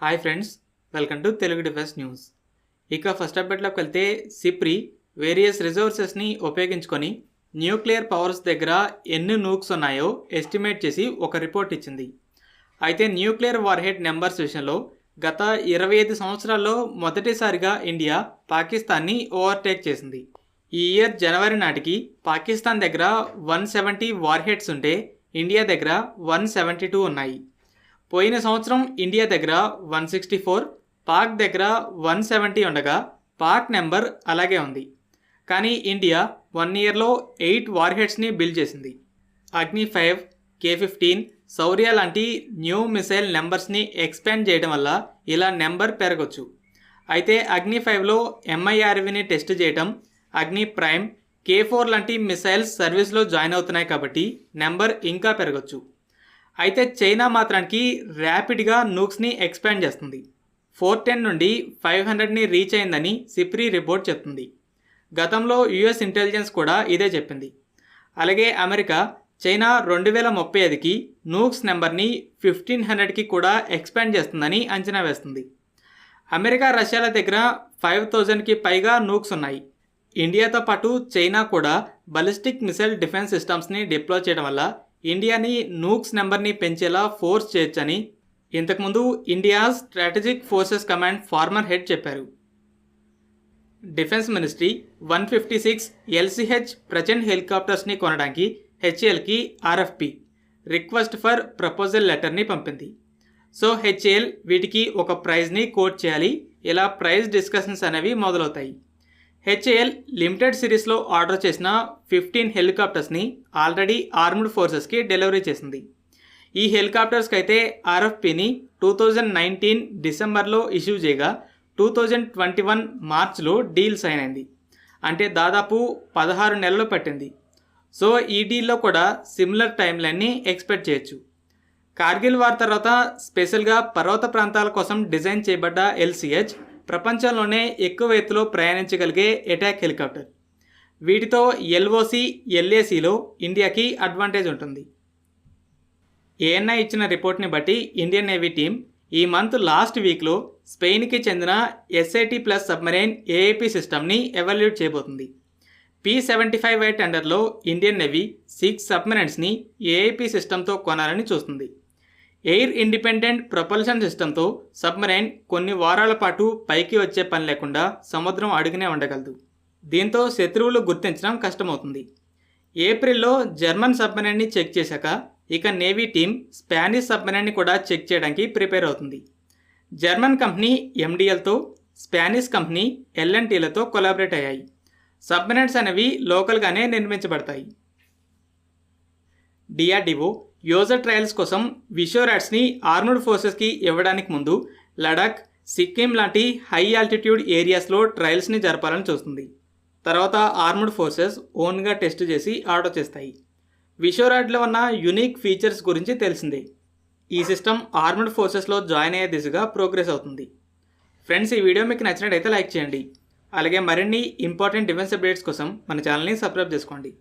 Hi friends, welcome to Telugu defence news. ఇక first అప్డేట్లోకి వెళ్తే SIPRI various రిసోర్సెస్ని ఉపయోగించుకొని న్యూక్లియర్ పవర్స్ దగ్గర ఎన్ని నూక్స్ ఉన్నాయో ఎస్టిమేట్ చేసి ఒక రిపోర్ట్ ఇచ్చింది. అయితే న్యూక్లియర్ వార్హెడ్ నెంబర్స్ విషయంలో గత 25 సంవత్సరాల్లో మొదటిసారిగా ఇండియా పాకిస్తాన్ని ఓవర్టేక్ చేసింది. ఈ ఇయర్ జనవరి నాటికి పాకిస్తాన్ దగ్గర 170 వార్హెడ్స్ ఉంటే ఇండియా దగ్గర 172 ఉన్నాయి. పోయిన సంవత్సరం ఇండియా దగ్గర 164, పాక్ దగ్గర 170 ఉండగా పాక్ నెంబర్ అలాగే ఉంది. కానీ ఇండియా 1 ఇయర్లో 8 వార్హెడ్స్ని బిల్డ్ చేసింది. అగ్ని 5, K-15, శౌర్య లాంటి న్యూ మిసైల్ నెంబర్స్ని ఎక్స్పాండ్ చేయడం వల్ల ఇలా నెంబర్ పెరగచ్చు. అయితే అగ్ని 5లో MIRVని టెస్ట్ చేయడం, అగ్ని ప్రైమ్, K4 లాంటి మిసైల్స్ సర్వీస్లో జాయిన్ అవుతున్నాయి కాబట్టి నెంబర్ ఇంకా పెరగచ్చు. అయితే చైనా మాత్రానికి ర్యాపిడ్గా నూక్స్ని ఎక్స్పాండ్ చేస్తుంది. 410 నుండి 500ని రీచ్ అయిందని సిప్రి రిపోర్ట్ చెప్తుంది. గతంలో US ఇంటెలిజెన్స్ కూడా ఇదే చెప్పింది. అలాగే అమెరికా చైనా 2035కి నూక్స్ నెంబర్ని 1500కి కూడా ఎక్స్పాండ్ చేస్తుందని అంచనా వేస్తుంది. అమెరికా రష్యాల దగ్గర 5000కి పైగా నూక్స్ ఉన్నాయి. ఇండియాతో పాటు చైనా కూడా బలిస్టిక్ మిసైల్ డిఫెన్స్ సిస్టమ్స్ని డిప్లాయ్ చేయడం వల్ల ఇండియాని నూక్స్ నెంబర్ని పెంచేలా ఫోర్స్ చేయొచ్చని ఇంతకుముందు India strategic forces command former head చెప్పారు. డిఫెన్స్ మినిస్ట్రీ 156 LCH ప్రజెంట్ హెలికాప్టర్స్ని కొనడానికి HALకి RFP రిక్వెస్ట్ ఫర్ ప్రపోజల్ లెటర్ని పంపింది. సో HAL వీటికి ఒక ప్రైజ్ని కోట్ చేయాలి. ఇలా ప్రైజ్ డిస్కషన్స్ అనేవి మొదలవుతాయి. HAL లిమిటెడ్ సిరీస్లో ఆర్డర్ చేసిన 15 హెలికాప్టర్స్ని ఆల్రెడీ ఆర్మ్డ్ ఫోర్సెస్కి డెలివరీ చేసింది. ఈ హెలికాప్టర్స్కి అయితే RFPని 2019 డిసెంబర్లో ఇష్యూ చేయగా 2021 మార్చ్లో డీల్ సైన్ అయింది. అంటే దాదాపు 16 నెలలు పట్టింది. సో ఈ డీల్లో కూడా సిమిలర్ టైం లైన్ని ఎక్స్పెక్ట్ చేయొచ్చు. కార్గిల్ వార్ తర్వాత స్పెషల్గా పర్వత ప్రాంతాల కోసం డిజైన్ చేయబడ్డ LCH ప్రపంచంలోనే ఎక్కువ ఎత్తులో ప్రయాణించగలిగే అటాక్ హెలికాప్టర్. వీటితో LOC, LACలో ఇండియాకి అడ్వాంటేజ్ ఉంటుంది. ANI ఇచ్చిన రిపోర్ట్ని బట్టి ఇండియన్ నేవీ టీం ఈ మంత్ లాస్ట్ వీక్లో స్పెయిన్కి చెందిన SAT+ సబ్మెరైన్ AIP సిస్టమ్ని ఎవాల్యుయేట్ చేయబోతుంది. P-75I టెండర్లో ఇండియన్ నేవీ 6 సబ్మెరైన్స్ని AIP సిస్టంతో కొనాలని చూస్తుంది. ఎయిర్ ఇండిపెండెంట్ ప్రొపల్షన్ సిస్టంతో సబ్మెరైన్ కొన్ని వారాల పాటు పైకి వచ్చే పని లేకుండా సముద్రం అడుగునే ఉండగలదు. దీంతో శత్రువులు గుర్తించడం కష్టమవుతుంది. ఏప్రిల్లో జర్మన్ సబ్మెరైన్ని చెక్ చేశాక ఇక నేవీ టీం స్పానిష్ సబ్మెరైన్ని కూడా చెక్ చేయడానికి ప్రిపేర్ అవుతుంది. జర్మన్ కంపెనీ MDLతో, స్పానిష్ కంపెనీ L&Tలతో కొలాబరేట్ అయ్యాయి. సబ్మెరైన్స్ అనేవి లోకల్గానే నిర్మించబడతాయి. DRDO యూజర్ ట్రయల్స్ కోసం విషోరాట్స్ని ఆర్మ్డ్ ఫోర్సెస్కి ఇవ్వడానికి ముందు లడాక్, సిక్కిం లాంటి హై ఆల్టిట్యూడ్ ఏరియాస్లో ట్రయల్స్ని జరపాలని చూస్తుంది. తర్వాత ఆర్మ్డ్ ఫోర్సెస్ ఓన్గా టెస్ట్ చేసి ఆర్డర్ చేస్తాయి. విషోరాట్లో ఉన్న యూనిక్ ఫీచర్స్ గురించి తెలిసిందే. ఈ సిస్టమ్ ఆర్మ్డ్ ఫోర్సెస్లో జాయిన్ అయ్యే దిశగా ప్రోగ్రెస్ అవుతుంది. ఫ్రెండ్స్, ఈ వీడియో మీకు నచ్చినట్టయితే లైక్ చేయండి. అలాగే మరిన్ని ఇంపార్టెంట్ డిఫెన్స్ అప్డేట్స్ కోసం మన ఛానల్ని సబ్స్క్రైబ్ చేసుకోండి.